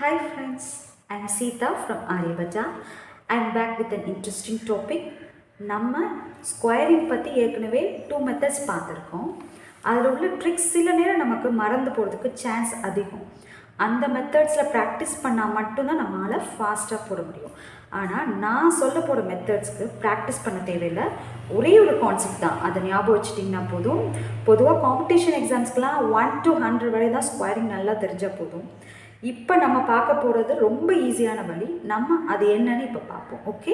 Hi friends, I am Sita from Aryabhatta. I am back with an interesting topic. நம்ம squaring பற்றி ஏற்கனவே 2 methods பார்த்துருக்கோம். அதில் உள்ள ட்ரிக்ஸ் சில நேரம் நமக்கு மறந்து போகிறதுக்கு சான்ஸ் அதிகம். அந்த மெத்தட்ஸில் ப்ராக்டிஸ் பண்ணால் மட்டும்தான் நம்மளால் ஃபாஸ்ட்டாக போட முடியும். ஆனால் நான் சொல்ல போகிற மெத்தட்ஸ்க்கு ப்ராக்டிஸ் பண்ண தேவையில்லை. ஒரே ஒரு கான்செப்ட் தான், அதை ஞாபகம் வச்சுட்டிங்கன்னா போதும். பொதுவாக காம்படிஷன் எக்ஸாம்ஸ்க்கெலாம் 1 to 100 வரை தான் ஸ்கொயரிங் நல்லா தெரிஞ்சால் போதும். இப்போ நம்ம பார்க்க போகிறது ரொம்ப ஈஸியான வழி. நம்ம அது என்னன்னு இப்போ பார்ப்போம். ஓகே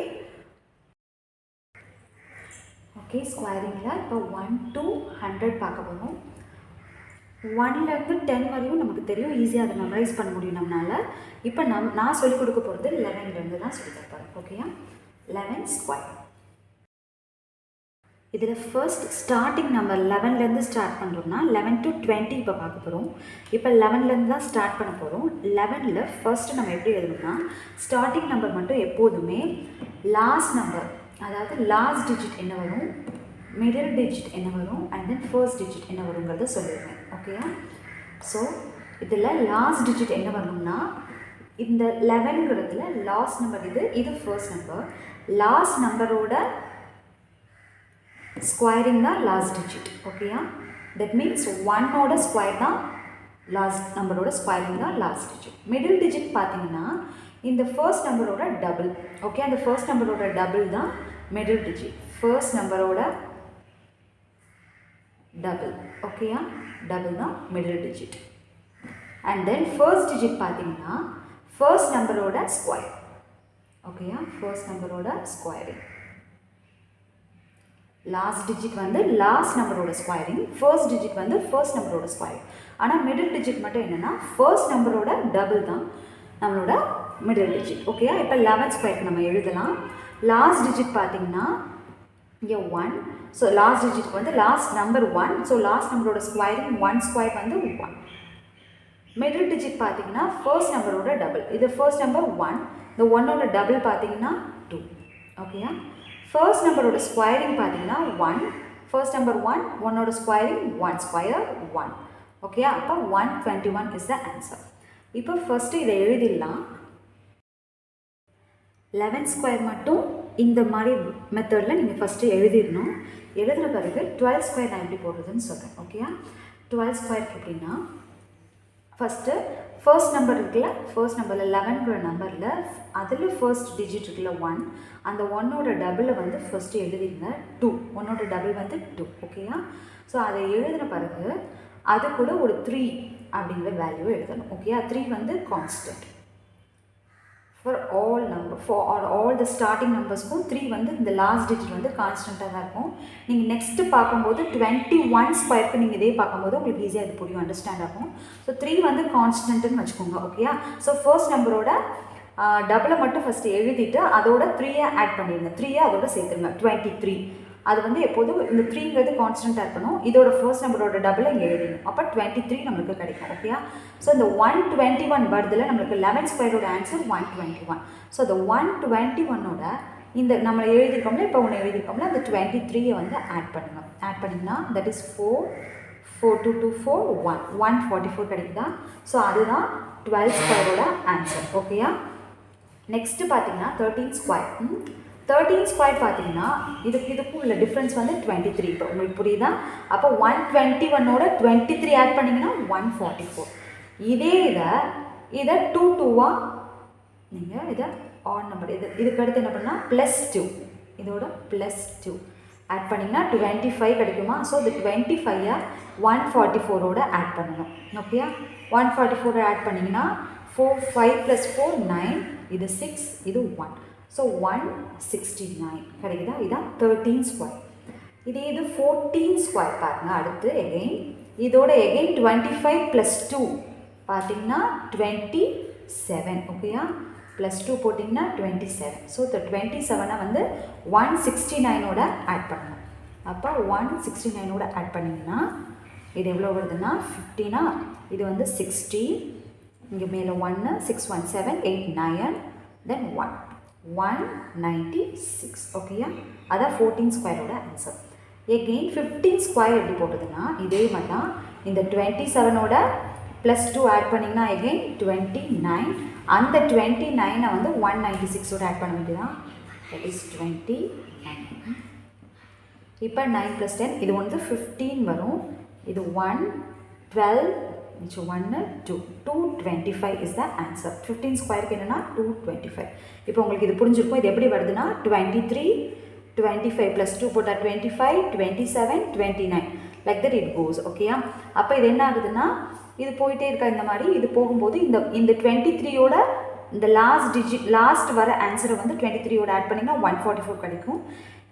ஸ்கொயரிங்கில் இப்போ 1 to 100 பார்க்க போகிறோம். 1லேருந்து 10 வரையும் நமக்கு தெரியும், ஈஸியாக அதை மெமரைஸ் பண்ண முடியும் நம்மளால். இப்போ நான் சொல்லிக் கொடுக்க போகிறது 11லேருந்து தான் சொல்லி தரப்போகிறேன். ஓகேயா, 11 ஸ்கொயர். இதில் ஃபர்ஸ்ட் ஸ்டார்டிங் நம்ம 11லேருந்து ஸ்டார்ட் பண்ணுறோம்னா 11 to 20 இப்போ பார்க்க போகிறோம். இப்போ 11லேருந்து தான் ஸ்டார்ட் பண்ண போகிறோம். 11ல் ஃபர்ஸ்ட்டு நம்ம எப்படி எழுதணும்னா, ஸ்டார்டிங் நம்பர் மட்டும் எப்போதுமே லாஸ்ட் நம்பர், அதாவது லாஸ்ட் டிஜிட் என்ன வரும், மிடில் டிஜிட் என்ன வரும், அண்ட் தென் ஃபர்ஸ்ட் டிஜிட் என்ன வருங்கிறத சொல்லிடுவேன். ஓகேயா, ஸோ இதில் லாஸ்ட் டிஜிட் என்ன வரணும்னா, இந்த 11ங்கிறதுல லாஸ்ட் நம்பர் இது ஃபர்ஸ்ட் நம்பர். லாஸ்ட் நம்பரோட ஸ்கொயரிங் தான் லாஸ்ட் டிஜிட். ஓகேயா, தட் மீன்ஸ் 1ஓட ஸ்கொயர் தான் லாஸ்ட் நம்பரோட ஸ்கொயரிங் தான் லாஸ்ட் டிஜிட். மிடில் டிஜிட் பார்த்தீங்கன்னா இந்த ஃபர்ஸ்ட் நம்பரோட டபுள். ஓகே, அந்த ஃபர்ஸ்ட் நம்பரோட டபுள் தான் மிடில் டிஜிட். ஃபர்ஸ்ட் நம்பரோட டபுள். ஓகேயா, டபுள் தான் middle digit. And then first digit பார்த்தீங்கன்னா ஃபர்ஸ்ட் நம்பரோட ஸ்கொயர். ஓகேயா, ஃபர்ஸ்ட் நம்பரோட ஸ்கொயரிங். லாஸ்ட் டிஜிட் வந்து லாஸ்ட் நம்பரோட ஸ்கொயரிங், ஃபர்ஸ்ட் டிஜிட் வந்து ஃபர்ஸ்ட் நம்பரோட ஸ்கொயரிங். ஆனால் மிடில் டிஜிட் மட்டும் என்னென்னா ஃபர்ஸ்ட் நம்பரோட டபுள் தான் நம்மளோட மிடில் டிஜிட். ஓகேயா, இப்போ 11 ஸ்கொயருக்கு நம்ம எழுதலாம். லாஸ்ட் டிஜிட் பார்த்தீங்கன்னா இங்கே 1. ஸோ லாஸ்ட் டிஜிட்க்கு வந்து லாஸ்ட் நம்பர் 1. ஸோ லாஸ்ட் நம்பரோட ஸ்கொயரிங் 1 ஸ்கொயர் வந்து 1. மிடில் டிஜிட் பார்த்தீங்கன்னா ஃபர்ஸ்ட் நம்பரோட டபுள். இது ஃபர்ஸ்ட் நம்பர் 1. இந்த 1ஓட டபுள் பார்த்தீங்கன்னா 2. ஓகேயா, ஃபர்ஸ்ட் நம்பரோட ஸ்கொயரிங் பார்த்தீங்கன்னா 1. ஃபர்ஸ்ட் நம்பர் 1, 1ஓட ஸ்கொயரிங் 1 ஸ்கொயர் 1. ஓகேயா, அப்போ 121 இஸ் த ஆன்சர். இப்போ ஃபர்ஸ்ட்டு இதை எழுதிடலாம். 11 ஸ்கொயர் மட்டும் இந்த மாதிரி மெத்தடில் நீங்கள் ஃபஸ்ட்டு எழுதிடணும். எழுதுகிற பிறகு 12 ஸ்கொயர் நான் எப்படி போடுறதுன்னு சொல்கிறேன். ஓகேயா, 12 ஸ்கொயருக்கு எப்படின்னா, ஃபஸ்ட்டு ஃபர்ஸ்ட் நம்பர் இருக்குல்ல, ஃபர்ஸ்ட் நம்பரில் 11ங்கிற நம்பரில் அதில் ஃபர்ஸ்ட் டிஜிட் இருக்குல்ல 1, அந்த 1ஓட டபுளை வந்து ஃபஸ்ட்டு எழுதிங்க 2. 1ஓட டபுள் வந்து 2. ஓகேயா, ஸோ அதை எழுதின பிறகு அது கூட ஒரு 3 அப்படிங்கிற வேல்யூ எழுதணும். ஓகேயா, 3 வந்து constant for all number, for all the starting நம்பர்ஸ்க்கும் 3 வந்து இந்த லாஸ்ட் டிஜிட் வந்து கான்ஸ்டண்ட்டாக தான் இருக்கும். நீங்கள் நெக்ஸ்ட்டு பார்க்கும்போது 21 ஸ்கொயருக்கு நீங்கள் இதே பார்க்கும்போது உங்களுக்கு ஈஸியாக இது புரியும், அண்டர்ஸ்டாண்ட் ஆகும். ஸோ 3 வந்து கான்ஸ்டன்ட்டுன்னு வச்சுக்கோங்க. ஓகேயா, ஸோ ஃபர்ஸ்ட் நம்பரோட டபுளை மட்டும் ஃபஸ்ட்டு எழுதிட்டு அதோட 3ஐ ஆட் பண்ணிடுங்க. 3ஐ அதோட சேர்த்துருங்க, 23. அது வந்து எப்போதும் இந்த 3ங்கிறது கான்ஸ்டண்ட்டாக இருக்கணும். இதோட ஃபர்ஸ்ட் நம்பரோட டபுளை இங்கே எழுதிடும், அப்போ 23 நம்மளுக்கு கிடைக்கும். ஓகேயா, ஸோ இந்த 121 வருதுல நம்மளுக்கு 11 ஸ்கொயரோட ஆன்சர் 121. ஸோ இந்த 121ஓட இந்த நம்ம எழுதியிருக்கோம்ல, இப்போ ஒன்று எழுதியிருக்கோம்ல, அந்த 23ஐ வந்து ஆட் பண்ணுங்க. ஆட் பண்ணிங்கன்னா தட் இஸ் 4, 4 2 2 4 1, 144 கிடைக்குதா? ஸோ அதுதான் 12 ஸ்கொயரோட ஆன்சர். ஓகேயா, நெக்ஸ்ட்டு பார்த்தீங்கன்னா 13 ஸ்கொயர். 13 ஸ்கொயர் பார்த்தீங்கன்னா இதுக்கும் உள்ள டிஃப்ரென்ஸ் வந்து 23. இப்போ உங்களுக்கு புரியுதா? அப்போ 121ஓட 23 ஆட் பண்ணிங்கன்னா 144. இதை 2 2வா நீங்கள் இதை ஆட் நம்பர் இதுக்கு அடுத்து என்ன பண்ணால் +2, இதோட +2 ஆட் பண்ணிங்கன்னா 25 கிடைக்குமா? ஸோ இந்த 25ஐ 144ஓட ஆட் பண்ணணும். ஓகேயா, 144 ஆட் பண்ணிங்கன்னா 4 5 + 4 9, இது 6, இது 1. ஸோ 169 கிடைக்குதா? இதுதான் 13 ஸ்கொயர். இது 14 ஸ்கொயர் பாருங்கள். அடுத்து எகெயின் இதோட எகெயின் 25 + 2 பார்த்தீங்கன்னா 27. ஓகேயா, +2 போட்டிங்கன்னா 27. ஸோ இந்த 27ஐ வந்து 169ஓட ஆட் பண்ணணும். அப்போ 169ஓட ஆட் பண்ணிங்கன்னா இது எவ்வளோ வருதுன்னா 15. இது வந்து 60, இங்கே மேலே 1, 6 1 7 8 9, தென் 196. ஓகேயா, அதான் 14 ஸ்கொயரோட ஆன்சர். எகெயின் 15 ஸ்கொயர் எப்படி போட்டதுன்னா இதே மாதிரி தான். இந்த 27ஓட +2 ஆட் பண்ணிங்கன்னா again 29. அந்த 29 வந்து 196 ஆட் பண்ண வேண்டியதான். that is 29. இப்போ 9 + 10 இது வந்து 15 வரும். இது 1 12 1 2 225 is the answer. 15 ஸ்கொயருக்கு என்னன்னா 225. இப்போ உங்களுக்கு இது புரிஞ்சிருக்கும். இது எப்படி வருதுன்னா 23 25 + 2 போட்டால் 25 27 29 like that it goes. ஓகேயா? அப்போ இது என்ன ஆகுதுன்னா இது போயிட்டே இருக்கா இந்த மாதிரி. இது போகும்போது இந்த 23யோட இந்த லாஸ்ட் வர ஆன்சரை வந்து 23யோட ஆட் பண்ணிங்கன்னா 144 கிடைக்கும்.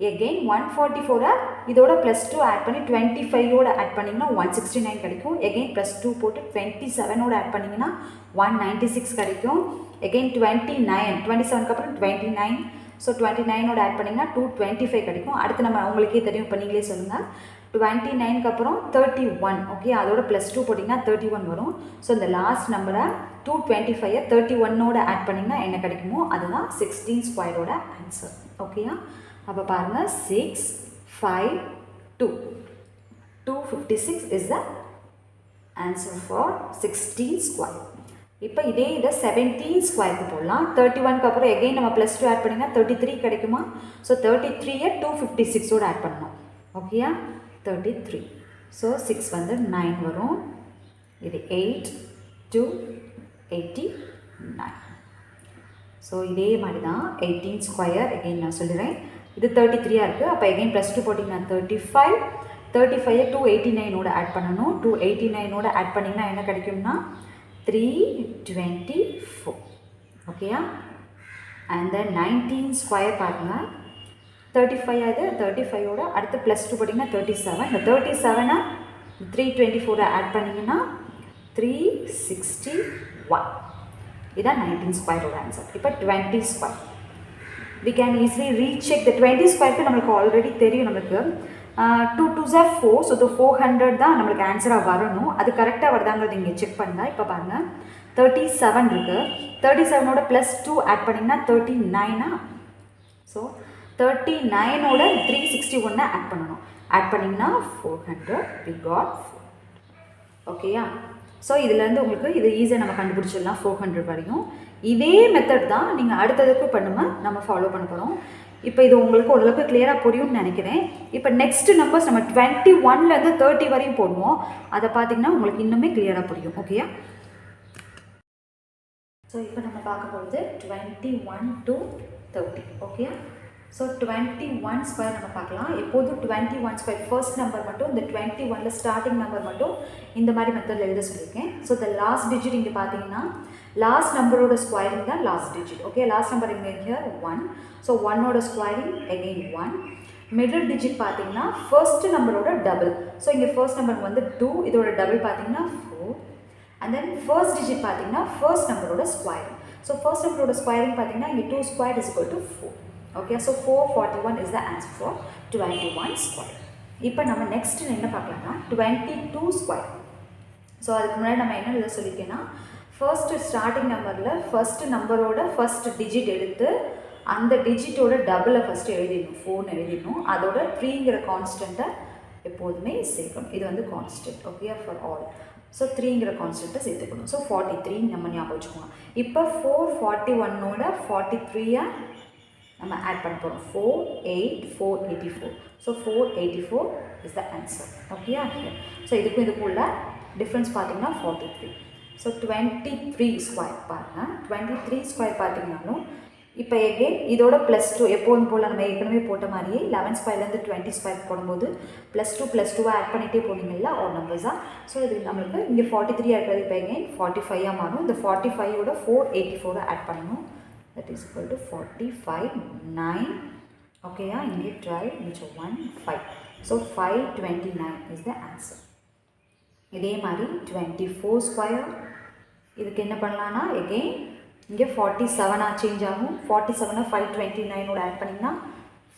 again 144 இதோட +2 ஆட் பண்ணி 25யோட ஆட் பண்ணிங்கன்னா 169 கிடைக்கும். again +2 போட்டு 27ஓட ஆட் பண்ணிங்கன்னா 196 கிடைக்கும். again 27க்கு அப்புறம் 29. ஸோ 29ஓட ஆட் பண்ணிங்கன்னா 225 கிடைக்கும். அடுத்து நம்ம உங்களுக்கே தெரியும், இப்போ நீங்களே சொல்லுங்கள். 29க்கு அப்புறம் 31. ஓகே, அதோட +2 போட்டிங்கன்னா 31 வரும். ஸோ இந்த லாஸ்ட் நம்பரை 225 31ஓட ஆட் பண்ணிங்கன்னா என்ன கிடைக்குமோ அதுதான் 16 ஸ்கொயரோட ஆன்சர். ஓகேயா? அப்போ பாருங்கள் 6 5 2 256 is the answer for 16 square. இப்போ இதை 17 ஸ்கொயருக்கு போடலாம். 31க்கு அப்புறம் எகைன் நம்ம +2 ஆட் பண்ணிங்கன்னா 33 கிடைக்குமா? ஸோ 33யை 256ஓட ஆட் பண்ணணும். ஓகேயா? 33. ஸோ 6 வந்து 9 வரும். இது 8 2 89. ஸோ இதே மாதிரி தான் 18 ஸ்கொயர். எகைன் நான் சொல்லுறேன், இது 33 இருக்குது. அப்போ எகைன் +2 போட்டிங்கன்னா 35. 35யை 289ஓட ஆட் பண்ணணும். 289ஓட ஆட் பண்ணிங்கன்னா என்ன கிடைக்கும்னா 324. ஓகேயா? அண்ட் தென் 19 ஸ்கொயர் பாருங்கள். 35 அது 35ஓட அடுத்து +2 போட்டிங்கன்னா 37. இந்த 37ஐ 324 ஆட் பண்ணிங்கன்னா 361. இதான் 19 ஸ்கொயரோட ஆன்சர். இப்போ 20 square. we can easily recheck the 20 ஸ்கொயருக்கு நம்மளுக்கு ஆல்ரெடி தெரியும். நம்மளுக்கு 2 2s are 4. ஸோ the 400 தான் நம்மளுக்கு ஆன்சராக வரணும். அது கரெக்டாக வருதாங்கிறது இங்கே செக் பண்ணுங்கள். இப்போ பாருங்கள் 37 இருக்குது. 37ஓட +2 ஆட் பண்ணிங்கன்னா 39. ஸோ 39ஓட 361 ஆட் பண்ணணும். ஆட் பண்ணிங்கன்னா 400. we got 400. ஓகேயா? ஸோ இதுலேருந்து உங்களுக்கு இது ஈஸியாக நம்ம கண்டுபிடிச்சிடலாம் 400 வரையும். இதே மெத்தட் தான் நீங்கள் அடுத்ததுக்கு நம்ம ஃபாலோ பண்ண போகிறோம். இப்போ இது உங்களுக்கு ஓரளவுக்கு கிளியராக புரியும்னு நினைக்கிறேன். இப்போ நெக்ஸ்ட் நம்பர்ஸ் நம்ம 21லேருந்து 30 வரையும் போடுவோம். அதை பார்த்தீங்கன்னா உங்களுக்கு இன்னுமே கிளியராக புரியும். ஓகேயா? ஸோ இப்போ நம்ம பார்க்க போகிறது 21 to 30. ஓகே, ஸோ 21 ஸ்கொயர் நம்ம பார்க்கலாம். எப்போதும் 21 ஸ்கொயர் ஃபர்ஸ்ட் நம்பர் மட்டும் இந்த 21ல ஸ்டார்டிங் நம்பர் மட்டும் இந்த மாதிரி மெத்தடில் எழுத சொல்லியிருக்கேன். ஸோ இந்த லாஸ்ட் டிஜிட் இங்கே பார்த்தீங்கன்னா லாஸ்ட் நம்பரோட ஸ்கொயரிங் தான் last digit. Okay, last number இங்கே ஹியர் 1. ஸோ 1ஓட ஸ்கொயரிங் அகெயின் 1. மிடில் டிஜிட் பார்த்தீங்கன்னா ஃபர்ஸ்ட் நம்பரோட டபுள். ஸோ இங்கே ஃபர்ஸ்ட் நம்பர் வந்து 2, இதோட டபுள் பார்த்தீங்கன்னா 4. அண்ட் தென் ஃபர்ஸ்ட் டிஜிட் பார்த்தீங்கன்னா ஃபர்ஸ்ட் நம்பரோட ஸ்கொயரிங். ஸோ ஃபர்ஸ்ட் நம்பரோட ஸ்கொயரிங் பார்த்தீங்கன்னா இங்கே 2 square is equal to 4. Okay, so 441 is the answer for 21 square. இப்போ நம்ம நெக்ஸ்ட் என்ன பார்க்கலாம்னா 22 ஸ்கொயர். ஸோ அதுக்கு முன்னாடி நம்ம என்ன எழுத சொல்லியிருக்கேன்னா ஃபர்ஸ்ட்டு ஸ்டார்டிங் நம்பரில் ஃபர்ஸ்ட் நம்பரோட ஃபர்ஸ்ட் டிஜிட் எடுத்து அந்த டிஜிட்டோட டபுளை ஃபஸ்ட்டு எழுதிடணும், 4 எழுதிடணும். அதோட 3ங்கிற கான்ஸ்டண்ட்டை எப்போதுமே சேர்க்கணும். இது வந்து constant. Okay, for all. So 3ங்கிற கான்ஸ்டண்ட்டை சேர்த்துக்கணும். ஸோ 43 நம்ம ஞாபகம் வச்சுக்கோங்க. இப்போ 441ஓட 43யை நம்ம ஆட் பண்ண போகிறோம். 4, 8, 484. So 484 is the answer. ஓகேயா? ஸோ இதுக்கும் இதுக்குள்ள டிஃப்ரென்ஸ் பார்த்தீங்கன்னா 43. ஸோ 23 ஸ்கொயர் பாருங்கள். 23 ஸ்கொயர் பார்த்தீங்கன்னாலும் இப்போ எகெயின் இதோட +2 எப்போதும் போல் நம்ம ஏற்கனவே போட்ட மாதிரியே 11 ஸ்கொயர்லேருந்து 20 ஸ்கொயர் போடும்போது +2 ஆட் பண்ணிகிட்டே போனீங்கல்ல ஒரு நம்பர்ஸாக. ஸோ இது நம்மளுக்கு இங்கே 43 இருக்கிறது இப்போ எகெயின் 45 மாறும். இந்த 45ஓட 484 ஆட் பண்ணணும். that is equal to 45 9. ஓகேயா? இங்கே 12 மிச்சம் 1 5. So 529 is the answer. இதே மாதிரி 24 ஸ்கொயர். இதுக்கு என்ன பண்ணலான்னா எகெயின் இங்கே 47 சேஞ்ச் ஆகும். 47 529ஓட ஆட் பண்ணிங்கன்னா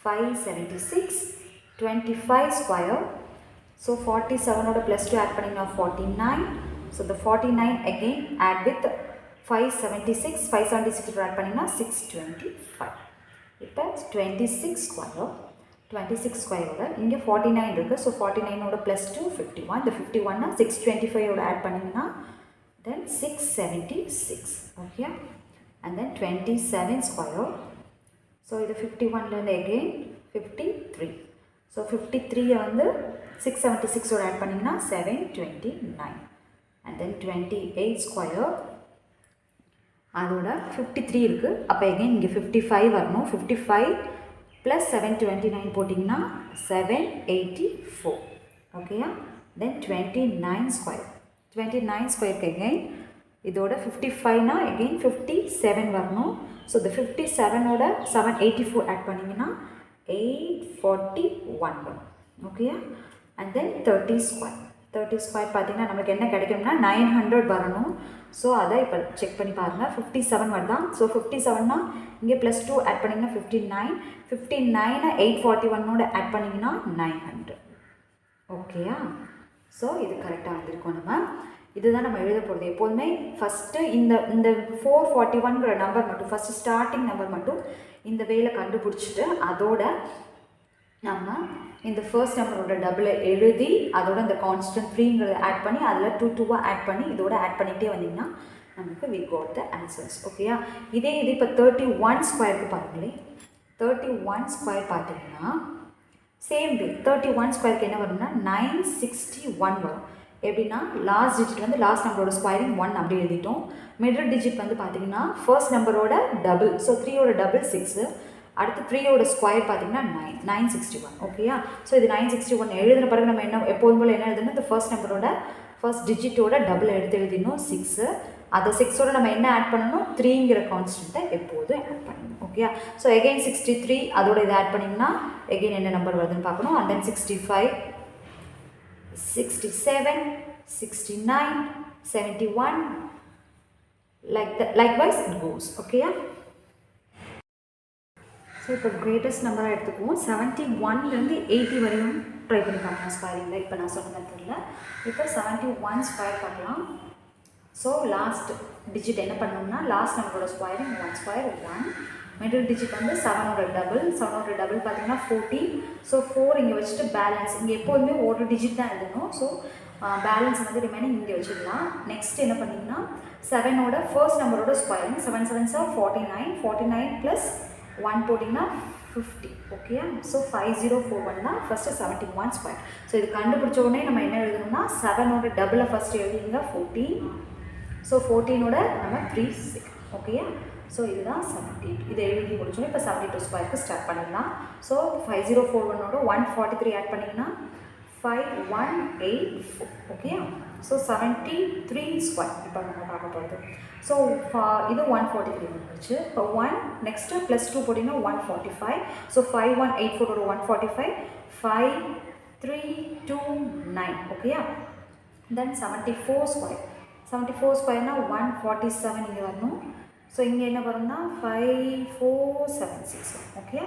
576. 25 ஸ்கொயர். ஸோ 47ஓட +2 ஆட் பண்ணிங்கன்னா 49. So the 49 again add with 576. 576 add பண்ணிங்கன்னா 625. இப்போ 26 ஸ்கொயர். 26 ஸ்கொயரோட இங்கே 49 இருக்குது. ஸோ 49ஓட +2 51. இந்த 51 625ஓட ஆட் பண்ணிங்கன்னா then 676, okay, and then 27 square. So இது 51லேருந்து again 53. So 53 வந்து 676 ஓட ஆட் பண்ணிங்கன்னா 729, and then 28 square, அதோட 53 இருக்குது. அப்போ again இங்கே 55 வரணும். 55 plus 729 போட்டிங்கன்னா 784, ஓகேயா. then 29 square. 29 ஸ்கொயருக்கு again இதோட 55னா again 57 வரணும். ஸோ இந்த 57ஓட 784 ஆட் பண்ணிங்கன்னா 841 வரும், ஓகேயா. And then 30 square. 30 ஸ்கொயர் பார்த்தீங்கன்னா நமக்கு என்ன கிடைக்கும்னா 900 வரணும். ஸோ அதை இப்போ செக் பண்ணி பாருங்கள். 57 வருதான். ஸோ 57னா இங்கே +2 ஆட் பண்ணிங்கன்னா 59. 59 841ஓட ஆட் பண்ணிங்கன்னா 900, ஓகேயா. ஸோ இது கரெக்டாக வந்திருக்கோம். நம்ம இதுதான் நம்ம எழுத போகிறது. எப்போதுமே ஃபஸ்ட்டு இந்த 441ங்கிற நம்பர் மட்டும், ஃபஸ்ட்டு ஸ்டார்டிங் நம்பர் மட்டும் இந்த வேலை கண்டுபிடிச்சிட்டு அதோட நம்ம இந்த ஃபர்ஸ்ட் நம்பரோட டபுளை எழுதி அதோட இந்த கான்ஸ்டன்ட் 3ங்கிறத ஆட் பண்ணி அதில் 2 ஆட் பண்ணி இதோட ஆட் பண்ணிகிட்டே வந்தீங்கன்னா நமக்கு we got the answers, ஓகேயா. இது இப்போ 31 ஸ்கொயருக்கு பாருங்களேன். 31 ஸ்கொயர் பார்த்தீங்கன்னா சேம் வே 31 ஸ்கொயருக்கு என்ன வரும்னா 961 வரும். எப்படின்னா லாஸ்ட் டிஜிட் வந்து லாஸ்ட் நம்பரோட ஸ்கொயரிங் 1 அப்படி எழுதிட்டோம். மிடில் டிஜிட் வந்து பார்த்தீங்கன்னா ஃபர்ஸ்ட் நம்பரோட டபுள். ஸோ 3யோட டபுள் 6, அடுத்து 3யோட ஸ்கொயர் பார்த்தீங்கன்னா 961, ஓகேயா. ஸோ இது 961 எழுதுன பிறகு நம்ம என்ன எப்போதும் போல் என்ன எழுதணும், இந்த ஃபர்ஸ்ட் நம்பரோட ஃபர்ஸ்ட் டிஜிட்டோட டபுள் எடுத்து எழுதிடணும் 6. அதை 6ஓட நம்ம என்ன ஆட் பண்ணணும், 3ங்கிற கான்ஸ்டன்ட்டை எப்போதும் ஆட் பண்ணணும், ஓகேயா. ஸோ எகெயின் 63 அதோட இதை ஆட் பண்ணிங்கன்னா எகெயின் என்ன நம்பர் வருதுன்னு பார்க்கணும். And then 65, 67, 69, 71, likewise it goes, ஓகேயா. ஸோ இப்போ கிரேட்டஸ்ட் நம்பராக எடுத்துக்குவோம். 71லேருந்து 80 வரையும் ட்ரை பண்ணி பார்க்கலாம் ஸ்கொயரிங்கில். இப்போ நான் சொன்ன மெத்தடில் இப்போ 71 ஸ்கொயர் பார்க்கலாம். ஸோ லாஸ்ட் டிஜிட் என்ன பண்ணோம்னா லாஸ்ட் நம்பரோட ஸ்கொயரிங் 1 ஸ்கொயர் 1. மிடில் டிஜிட் வந்து 7ஓட டபுள் பார்த்தீங்கன்னா 14. ஸோ 4 இங்கே வச்சுட்டு பேலன்ஸ் இங்கே எப்போதுமே ஒரு டிஜிட் தான் எழுதணும். ஸோ பேலன்ஸ் வந்து ரிமைனிங் இங்கே வச்சுக்கலாம். நெக்ஸ்ட் என்ன பண்ணிங்கன்னா 7ஓட ஃபர்ஸ்ட் நம்பரோட ஸ்கொயரிங் 7 7s are 49. 49 + 1 போட்டிங்கன்னா 50, ஓகே. ஸோ 5041 தான் ஃபஸ்ட்டு 71 ஸ்கொயர். ஸோ இது கண்டுபிடிச்ச உடனே நம்ம என்ன எழுதணும்னா 7ஓட டபுளை ஃபஸ்ட்டு எழுதிங்க 14. ஸோ 14ஓட நம்ம 3 6, ஓகே. ஸோ இதுதான் 72. இதை எழுதி முடிச்சோம். இப்போ 72 ஸ்கொயருக்கு ஸ்டார்ட் பண்ணிடலாம். ஸோ 5041ஓட 143 ஆட் பண்ணிங்கன்னா 5184, ஓகே. ஸோ 73 ஸ்கொயர் இப்போ நம்ம பார்க்க போகிறது. ஸோ இது 143 வந்துருச்சு. இப்போ 1 நெக்ஸ்ட்டு +2 போட்டிங்கன்னா 145. ஸோ 5184ஓட 145 5329, ஓகேயா. தென் 74 ஸ்கொயர். 74 ஸ்கொயர்னா 147 இங்கே வரணும். ஸோ இங்கே என்ன வரும்னா 5476, ஓகே.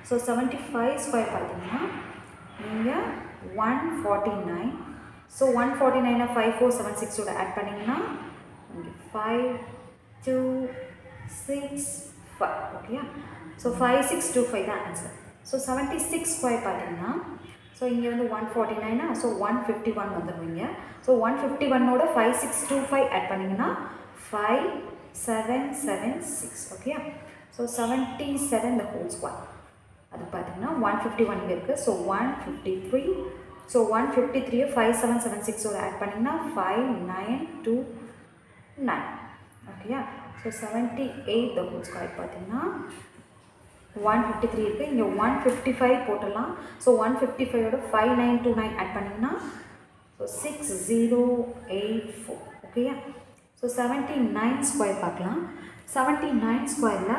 ஸோ 75 ஸ்கொயர் பார்த்தீங்கன்னா இங்கே 149. ஸோ 149 5476ஓட ஆட் பண்ணிங்கன்னா இங்கே 5265, ஓகே. ஸோ 5625 தான் ஆன்சர். ஸோ 76 ஸ்கொயர் பார்த்தீங்கன்னா ஸோ இங்கே வந்து 149, ஸோ 151 வந்துடுவீங்க. ஸோ 151ஓட 5625 ஆட் பண்ணிங்கன்னா 5776, okay. So 77 the whole square. அது பார்த்தீங்கன்னா 151 இங்கே இருக்குது. ஸோ 153. ஸோ 153 5776ஓட ஆட் பண்ணிங்கன்னா 5929, ஓகேயா. ஸோ 78 the whole square பார்த்தீங்கன்னா 153 இருக்குது. இங்கே 155 போட்டலாம். ஸோ 155ஓட 5929 ஆட் பண்ணிங்கன்னா ஸோ 6084, ஓகேயா. ஸோ 79 ஸ்கொயர் பார்க்கலாம். 79 ஸ்கொயரில்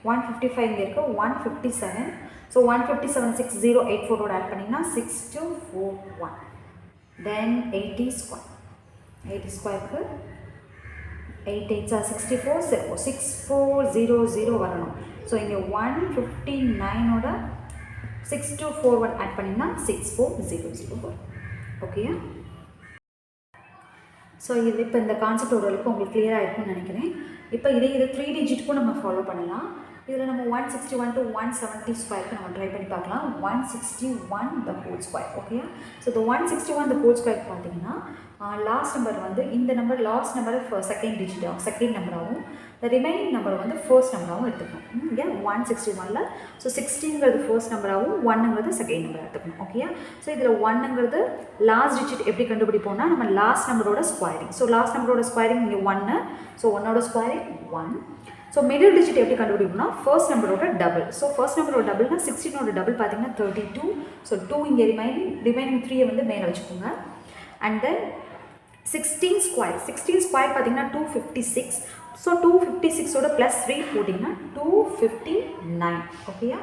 155 இங்கே இருக்குது 157. ஸோ 157 6084ஓட ஆட் பண்ணிங்கன்னா 6241. தென் 80 ஸ்கொயர். 80 ஸ்கொயருக்கு 8 8s are 64. 6400 வரணும். ஸோ இங்கே 159ஓட 6241 ஆட் பண்ணிங்கன்னா 6400 வரும், ஓகேயா. ஸோ இது இப்போ இந்த கான்செப்ட் ஓரளவுக்கு உங்களுக்கு கிளியராக இருக்கும்னு நினைக்கிறேன். இப்போ இது 3 டிஜிட்டுக்கும் நம்ம ஃபாலோ பண்ணலாம். இதில் நம்ம 161 to 170 ஸ்கொயருக்கு நம்ம ட்ரை பண்ணி பார்க்கலாம். 161 the whole square, okay. So இந்த 161 the whole square பார்த்தீங்கன்னா லாஸ்ட் நம்பர் வந்து இந்த number last number second digit second நம்பராகவும் இந்த ரிமைனிங் நம்பர் வந்து ஃபர்ஸ்ட் நம்பராகவும் எடுத்துக்கணும். இங்கே 161ல் ஸோ 16ங்கிறது ஃபர்ஸ்ட் நம்பராகவும் 1ங்கிறது செகண்ட் நம்பராக எடுத்துக்கணும். ஓகேயா? ஸோ இதில் 1ங்கிறது லாஸ்ட் டிஜிட் எப்படி கண்டுபிடிப்போம்னா நம்ம லாஸ்ட் நம்பரோட ஸ்கொயரிங். ஸோ லாஸ்ட் நம்பரோட ஸ்கொயரிங் இங்கே 1, ஸோ 1ஓட ஸ்கொயரிங் 1. ஸோ மிடில் டிஜிட் எப்படி கண்டுபிடிப்போம்னா ஃபர்ஸ்ட் நம்பரோட டபுள். ஸோ ஃபர்ஸ்ட் நம்பரோட டபுள்னா 16ஓட டபுள் பார்த்தீங்கன்னா 32. ஸோ 2 இங்கே ரிமைனிங் 3 வந்து மேலே வச்சுக்கோங்க. அண்ட் தென் 16 ஸ்கொயர் பார்த்தீங்கன்னா 256. ஸோ 256ஓட ப்ளஸ் 3 போட்டிங்கன்னா 259. ஓகேயா?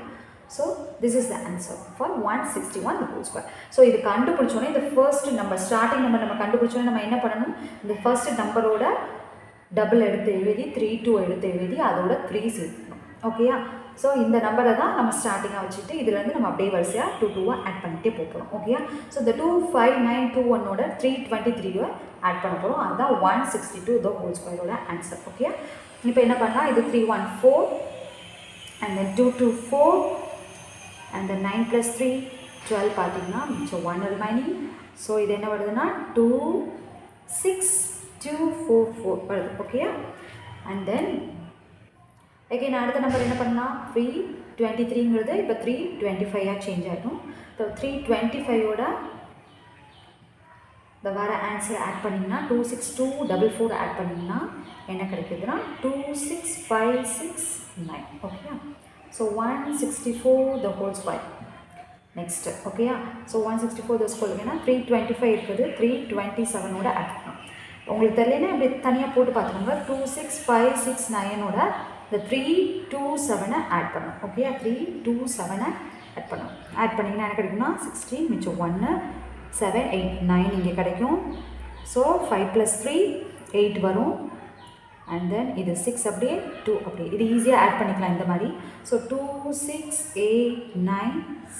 So this is the answer for 161 the whole square. So இது கண்டுபிடிச்சோன்னே இந்த ஃபர்ஸ்ட் நம்பர் ஸ்டார்டிங் நம்பர் நம்ம கண்டுபிடிச்சோன்னே நம்ம என்ன பண்ணணும், இந்த ஃபர்ஸ்ட் நம்பரோட டபுள் எடுத்து எழுதி 32 எடுத்து எழுதி அதோட 3 சேர்த்துக்கணும். ஓகேயா? ஸோ இந்த நம்பரை தான் நம்ம ஸ்டார்டிங்காக வச்சுட்டு இதுலேருந்து நம்ம அப்படியே வரிசையாக 2 ஆட் பண்ணிகிட்டே போகிறோம். ஓகேயா? ஸோ இந்த 25921ஓட 323 ஆட் பண்ண போகிறோம். அதுதான் 162 the whole square ஆன்சர். ஓகேயா? இப்போ என்ன பண்ணலாம், இது 314 and then 224 and then 9 plus 3 12 பார்த்தீங்கன்னா மிச்சம் 1 ரிமைனிங். ஸோ இது என்ன வருதுன்னா 26244 வருது. ஓகேயா? அண்ட் தென் again அடுத்த நம்பர் என்ன பண்ணலாம், 323ங்கிறது இப்போ 325 சேஞ்ச் ஆகிடும். ஸோ 325ஓட இந்த வர ஆன்சர் ஆட் பண்ணிங்கன்னா 26244 ஆட் பண்ணிங்கன்னா என்ன கிடைக்குதுன்னா 26569. ஓகேயா? So 164 the whole square next. ஓகேயா? ஸோ 164 the square ஏன்னா 325 இருக்குது, 327ஓட ஆட் பண்ணணும். உங்களுக்கு தெரியலன்னா இப்படி தனியாக போட்டு பார்த்துக்கோங்க. 26569ஓட இந்த 327 ஆட் பண்ணணும். ஓகே? 327 ஆட் பண்ணணும். ஆட் பண்ணிங்கன்னா என்ன கிடைக்கும்னா 16 மிச்சம் 1 7 8 9 இங்கே கிடைக்கும். ஸோ 5 + 3 8 வரும். அண்ட் தென் இது 6 அப்படியே 2 அப்படியே இது ஈஸியாக ஆட் பண்ணிக்கலாம் இந்த மாதிரி. ஸோ 2 6 8 9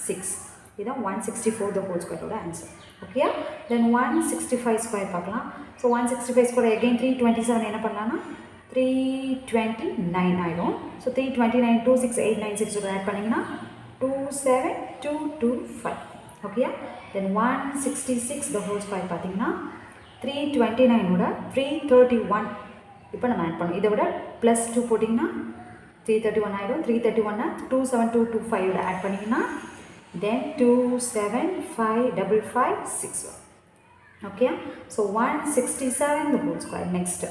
6 இதுதான் 164 the whole square answer. Okay? Then 165 square பார்க்கலாம். ஸோ 165 ஸ்கொயர் again 327 என்ன பண்ணலான்னா 329 ஆகிடும். ஸோ 329 26896 ஆட் பண்ணிங்கன்னா 27225. Okay? Then 166 the whole square பார்த்தீங்கன்னா 329ஓட 331 இப்போ நம்ம ஆட் பண்ணோம். இதை விட ப்ளஸ் 2 போட்டிங்கன்னா 331 ஆகிடும். 331 27225 ஆட் பண்ணிங்கன்னா தென் 27556. Okay? So 167 the whole square next.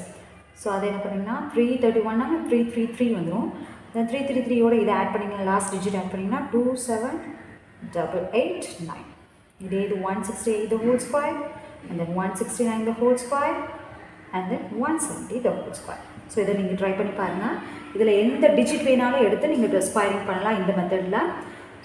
So அதை என்ன பண்ணிங்கன்னா 331 333 வந்துடும். தென் 333ஓட இதை ஆட் பண்ணிங்கன்னா லாஸ்ட் டிஜிட் ஆட் பண்ணிங்கன்னா 27889. இதே இது 168 the whole square and then 169 the whole square and then 170 the whole square. So இதை நீங்கள் ட்ரை பண்ணி பாருங்கள். இதில் எந்த டிஜிட் வேணாலும் எடுத்து நீங்கள் ஸ்கொயரிங் பண்ணலாம் இந்த மெத்தடில்.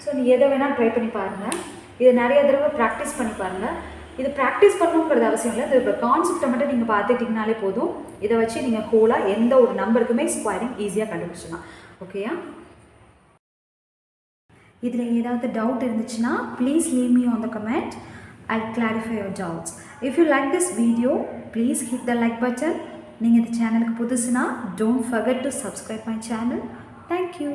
ஸோ நீங்கள் எதை வேணால் ட்ரை பண்ணி பாருங்கள். இதை நிறைய தடவை ப்ராக்டிஸ் பண்ணி பாருங்கள். இது ப்ராக்டிஸ் பண்ணணுங்கிறது அவசியம் இல்லை. இது கான்செப்டை மட்டும் நீங்கள் பார்த்துட்டிங்கனாலே போதும். இதை வச்சு நீங்கள் ஹோலாக எந்த ஒரு நம்பருக்குமே ஸ்கொயரிங் ஈஸியாக கண்டுபிடிச்சிடலாம். ஓகேயா? இதில் ஏதாவது டவுட் இருந்துச்சுன்னா please leave me on the comment. I'll clarify your doubts. If you like this video, please hit the like button. நீங்கள் இந்த சேனலுக்கு புதுசுனா don't forget to subscribe my channel. Thank you.